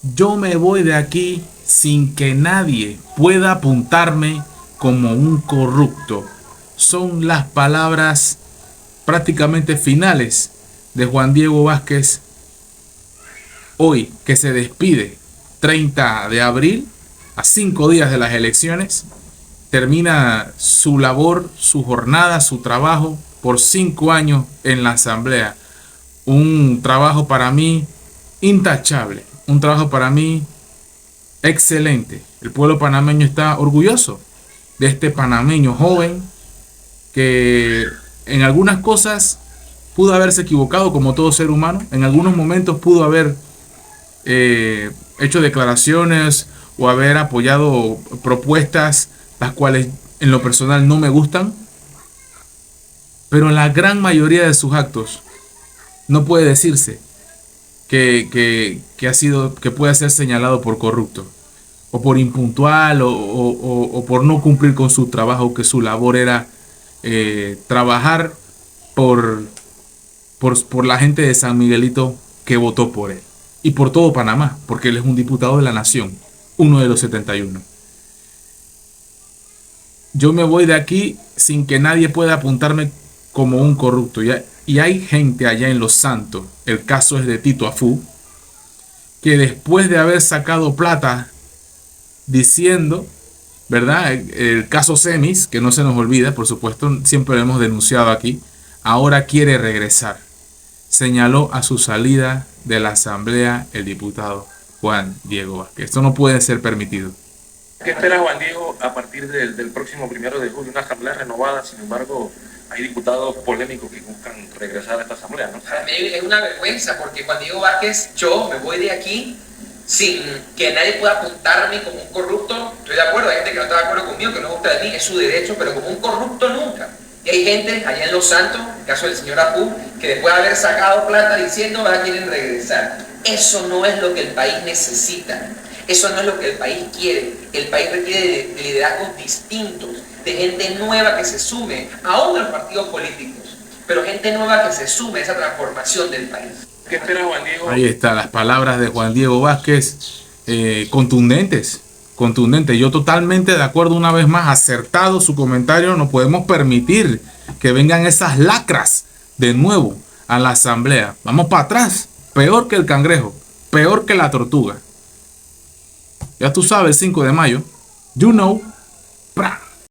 Yo me voy de aquí sin que nadie pueda apuntarme como un corrupto. Son las palabras prácticamente finales de Juan Diego Vázquez hoy, que se despide 30 de abril, a 5 días de las elecciones. Termina su labor, su jornada, su trabajo por 5 años en la Asamblea. Un trabajo para mí intachable, un trabajo para mí excelente. El pueblo panameño está orgulloso de este panameño joven que en algunas cosas pudo haberse equivocado como todo ser humano. En algunos momentos pudo haber hecho declaraciones o haber apoyado propuestas las cuales en lo personal no me gustan, pero en la gran mayoría de sus actos no puede decirse que pueda ser señalado por corrupto o por impuntual o por no cumplir con su trabajo, que su labor era trabajar por, por la gente de San Miguelito que votó por él y por todo Panamá, porque él es un diputado de la nación, uno de los 71. Yo me voy de aquí sin que nadie pueda apuntarme como un corrupto. Y hay gente allá en Los Santos, el caso es de Tito Afú, que después de haber sacado plata diciendo, ¿verdad? El caso Semis, que no se nos olvida, por supuesto, siempre lo hemos denunciado aquí, ahora quiere regresar. Señaló a su salida de la Asamblea el diputado Juan Diego Vázquez. Esto no puede ser permitido. ¿Qué espera Juan Diego a partir del próximo 1 de julio? Una asamblea renovada, sin embargo, hay diputados polémicos que buscan regresar a esta asamblea, ¿no? Para mí es una vergüenza porque Juan Diego Vázquez, yo me voy de aquí sin que nadie pueda apuntarme como un corrupto. Estoy de acuerdo, hay gente que no está de acuerdo conmigo, que no gusta de mí, es su derecho, pero como un corrupto nunca. Y hay gente allá en Los Santos, el caso del señor Apu, que después de haber sacado plata diciendo ahora quieren regresar. Eso no es lo que el país necesita. Eso no es lo que el país quiere. El país requiere de liderazgos distintos, de gente nueva que se sume a otros partidos políticos, pero gente nueva que se sume a esa transformación del país. ¿Qué espera Juan Diego? Ahí están las palabras de Juan Diego Vázquez, contundentes. Yo totalmente de acuerdo, una vez más, acertado su comentario. No podemos permitir que vengan esas lacras de nuevo a la asamblea. Vamos para atrás, peor que el cangrejo, peor que la tortuga. Ya tú sabes, 5 de mayo, you know, ¡pra!